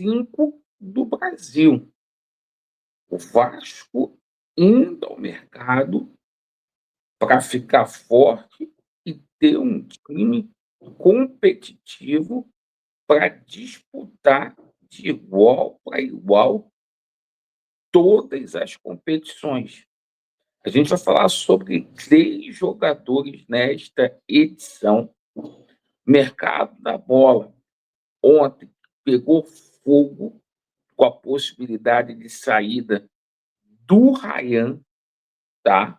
5 do Brasil. O Vasco indo ao mercado para ficar forte e ter um time competitivo para disputar de igual para igual todas as competições. A gente vai falar sobre 3 jogadores nesta edição. Mercado da bola ontem pegou fogo com a possibilidade de saída do Ryan, tá?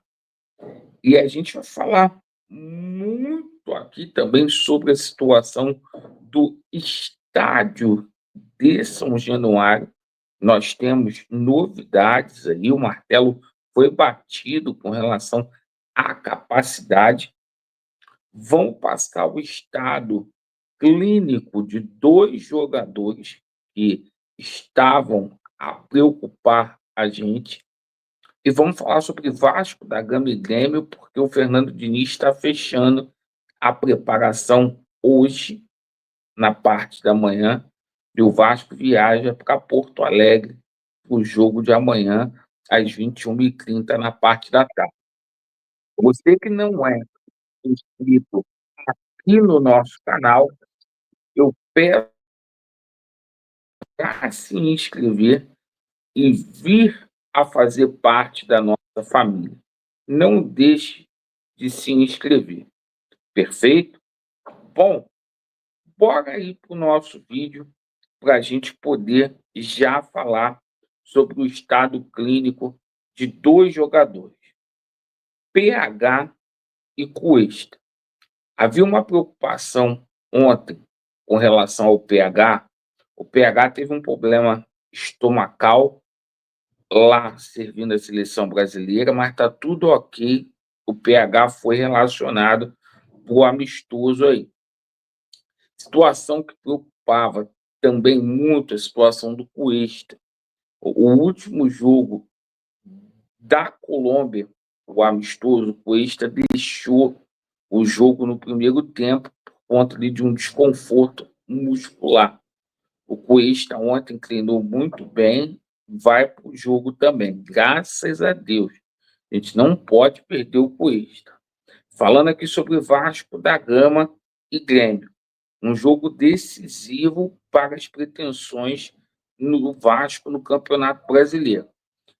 E a gente vai falar muito aqui também sobre a situação do estádio de São Januário. Nós temos novidades aí, o martelo foi batido com relação à capacidade. Vão passar o estado clínico de 2 jogadores que estavam a preocupar a gente. E vamos falar sobre Vasco da Gama e Grêmio, porque o Fernando Diniz está fechando a preparação hoje, na parte da manhã, e o Vasco viaja para Porto Alegre para o jogo de amanhã, às 21h30, na parte da tarde. Você que não é inscrito aqui no nosso canal, eu peço para se inscrever e vir a fazer parte da nossa família. Não deixe de se inscrever, perfeito? Bom, bora aí para o nosso vídeo para a gente poder já falar sobre o estado clínico de 2 jogadores, PH e Cuesta. Havia uma preocupação ontem com relação ao PH. O PH teve um problema estomacal lá servindo a seleção brasileira, mas está tudo ok. O PH foi relacionado para o amistoso aí. Situação que preocupava também muito a situação do Cuesta. O último jogo da Colômbia, o amistoso, o Cuesta deixou o jogo no primeiro tempo por conta de um desconforto muscular. O Cuesta ontem treinou muito bem, vai para o jogo também, graças a Deus. A gente não pode perder o Cuesta. Falando aqui sobre Vasco da Gama e Grêmio, um jogo decisivo para as pretensões no Vasco no Campeonato Brasileiro.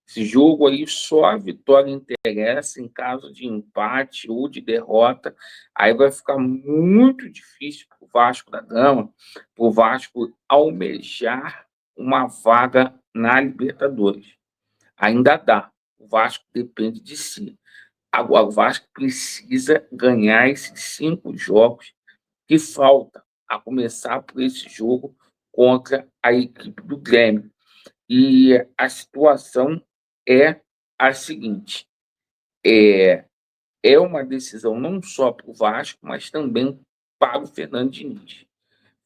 Esse jogo aí só a vitória interessa em caso de empate ou de derrota. Aí vai ficar muito difícil para o Vasco da Gama, para o Vasco almejar uma vaga na Libertadores. Ainda dá. O Vasco depende de si. Agora, o Vasco precisa ganhar esses 5 jogos que faltam, a começar por esse jogo contra a equipe do Grêmio. E a situação é a seguinte: é uma decisão não só para o Vasco, mas também para o Fernando Diniz.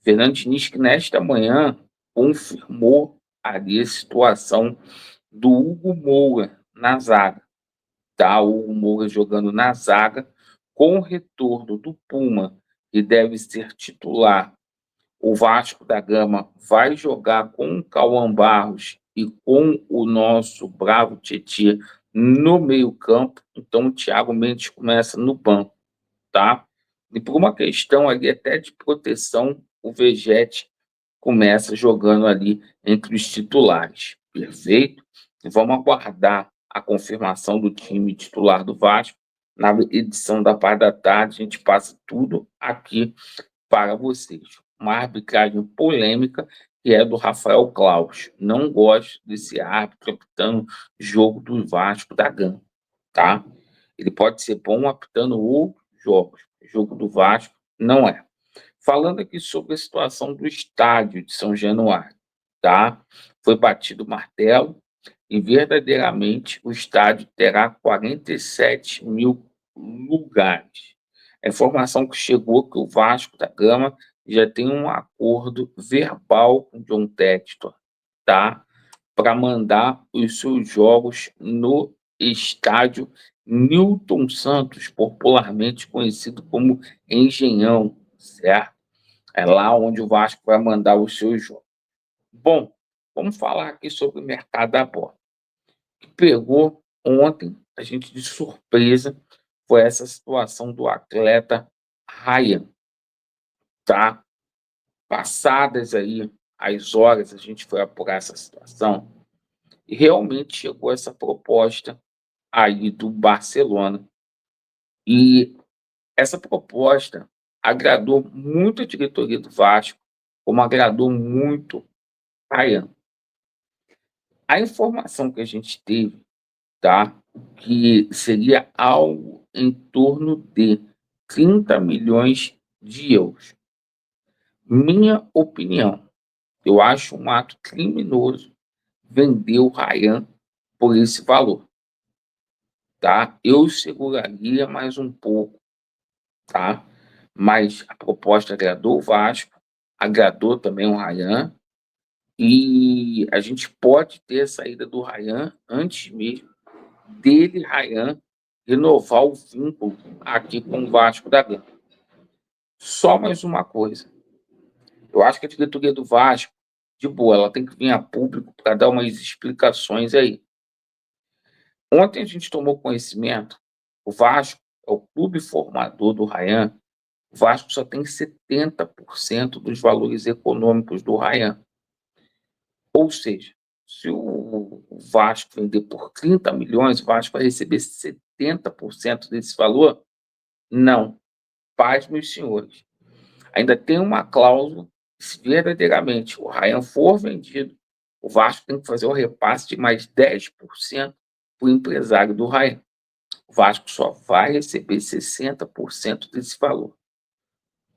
Fernando Diniz, que nesta manhã confirmou ali a situação do Hugo Moura na zaga. Tá? O Hugo Moura jogando na zaga, com o retorno do Puma, que deve ser titular. O Vasco da Gama vai jogar com o Cauã Barros e com o nosso bravo Tietê no meio-campo. Então, o Thiago Mendes começa no banco, tá? E por uma questão ali até de proteção, o Vegete começa jogando ali entre os titulares. Perfeito? E vamos aguardar a confirmação do time titular do Vasco. Na edição da parte da tarde, a gente passa tudo aqui para vocês. Uma arbitragem polêmica que é do Rafael Claus. Não gosto desse árbitro apitando jogo do Vasco da Gama, tá? Ele pode ser bom apitando outros jogos. O jogo do Vasco não é. Falando aqui sobre a situação do estádio de São Januário, tá? Foi batido o martelo e verdadeiramente o estádio terá 47 mil lugares. A informação que chegou que o Vasco da Gama já tem um acordo verbal com o John Textor, tá? Para mandar os seus jogos no estádio Newton Santos, popularmente conhecido como Engenhão, certo? É lá onde o Vasco vai mandar os seus jogos. Bom, vamos falar aqui sobre o mercado da bola. O que pegou ontem a gente de surpresa foi essa situação do atleta Ryan, tá? Passadas aí as horas, a gente foi apurar essa situação e realmente chegou essa proposta aí do Barcelona. E essa proposta agradou muito a diretoria do Vasco, como agradou muito a Ryan. A informação que a gente teve, tá, que seria algo em torno de 30 milhões de euros. Minha opinião, eu acho um ato criminoso vender o Ryan por esse valor, tá? Eu seguraria mais um pouco, tá? Mas a proposta agradou o Vasco, agradou também o Ryan, e a gente pode ter a saída do Ryan antes mesmo dele, Ryan, renovar o vínculo aqui com o Vasco da Gama. Só mais uma coisa, eu acho que a diretoria do Vasco, de boa, ela tem que vir a público para dar umas explicações aí. Ontem a gente tomou conhecimento, o Vasco é o clube formador do Ryan, o Vasco só tem 70% dos valores econômicos do Ryan. Ou seja, se o Vasco vender por 30 milhões, o Vasco vai receber 70% desse valor? Não. Paz, meus senhores. Ainda tem uma cláusula que, se verdadeiramente o Ryan for vendido, o Vasco tem que fazer o repasse de mais 10% para o empresário do Ryan. O Vasco só vai receber 60% desse valor.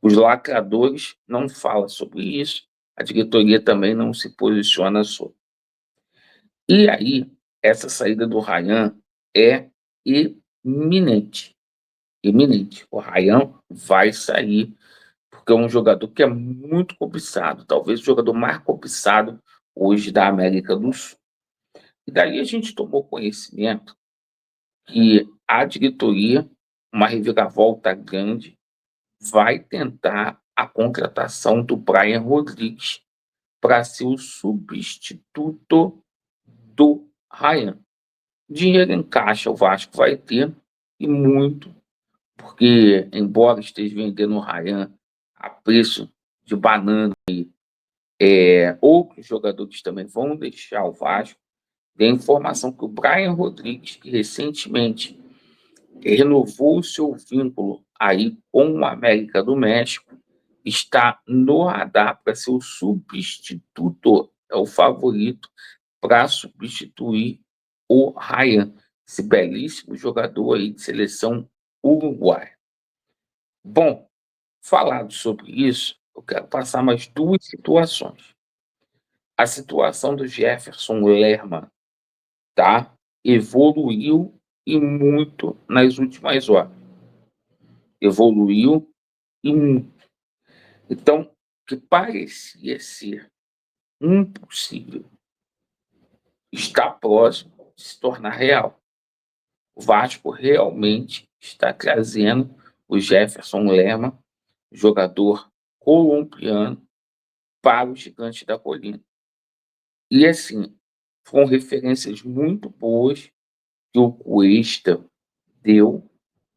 Os lacradores não falam sobre isso, a diretoria também não se posiciona sobre. E aí, essa saída do Ryan é iminente. Iminente. O Ryan vai sair, porque é um jogador que é muito cobiçado, talvez o jogador mais cobiçado hoje da América do Sul. E daí a gente tomou conhecimento que a diretoria, uma reviravolta grande, vai tentar a contratação do Brian Rodrigues para ser o substituto do Ryan. Dinheiro em caixa o Vasco vai ter, e muito, porque embora esteja vendendo o Ryan a preço de banana, outros jogadores também vão deixar o Vasco. Tem informação que o Brian Rodrigues, que recentemente renovou o seu vínculo aí com o América do México, está no radar para ser o substituto, é o favorito para substituir o Ryan, esse belíssimo jogador aí de seleção uruguaia. Bom, falado sobre isso, eu quero passar mais duas situações. A situação do Jefferson Lerma, tá? Evoluiu e muito nas últimas horas. Evoluiu e muito. Então, que parecia ser impossível está próximo de se tornar real. O Vasco realmente está trazendo o Jefferson Lerma, jogador colombiano, para o Gigante da Colina. E assim, foram referências muito boas que o Cuesta deu,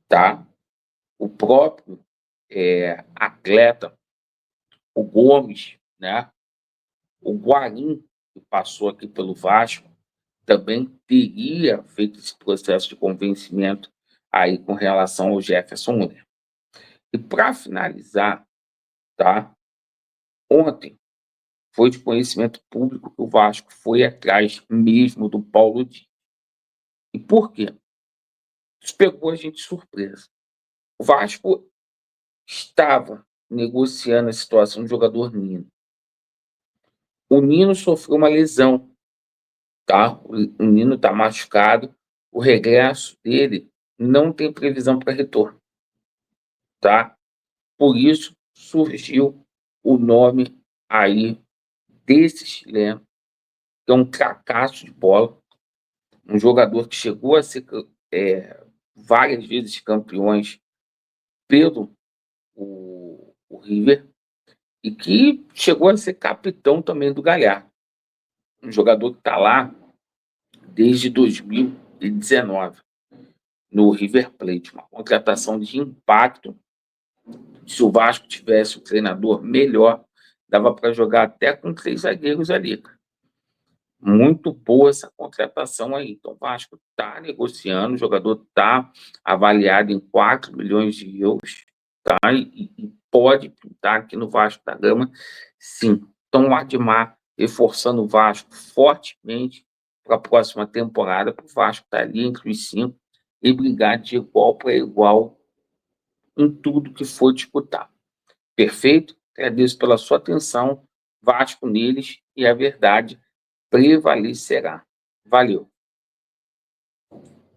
tá? O próprio atleta, o Gomes, né? O Guarim, que passou aqui pelo Vasco, também teria feito esse processo de convencimento aí com relação ao Jefferson Lerma. E para finalizar, tá? Ontem foi de conhecimento público que o Vasco foi atrás mesmo do Paulo Dias. E por quê? Isso pegou a gente de surpresa. O Vasco estava negociando a situação do jogador Nino. O Nino sofreu uma lesão, tá? O Nino está machucado. O regresso dele não tem previsão para retorno, tá? Por isso surgiu o nome aí desse chileno, que é um cracaço de bola, um jogador que chegou a ser várias vezes campeões pelo o River, e que chegou a ser capitão também do Galhardo. um jogador que está lá desde 2019, no River Plate, uma contratação de impacto. Se o Vasco tivesse um treinador melhor, dava para jogar até com 3 zagueiros ali. Muito boa essa contratação aí. Então, o Vasco está negociando, o jogador está avaliado em 4 milhões de euros, tá? E pode pintar aqui no Vasco da Gama, sim. Então, o Admar reforçando o Vasco fortemente para a próxima temporada, para o Vasco estar ali entre os 5 e brigar de igual para igual em tudo que for disputar. Perfeito? Agradeço pela sua atenção. Vasco neles e a verdade prevalecerá. Valeu.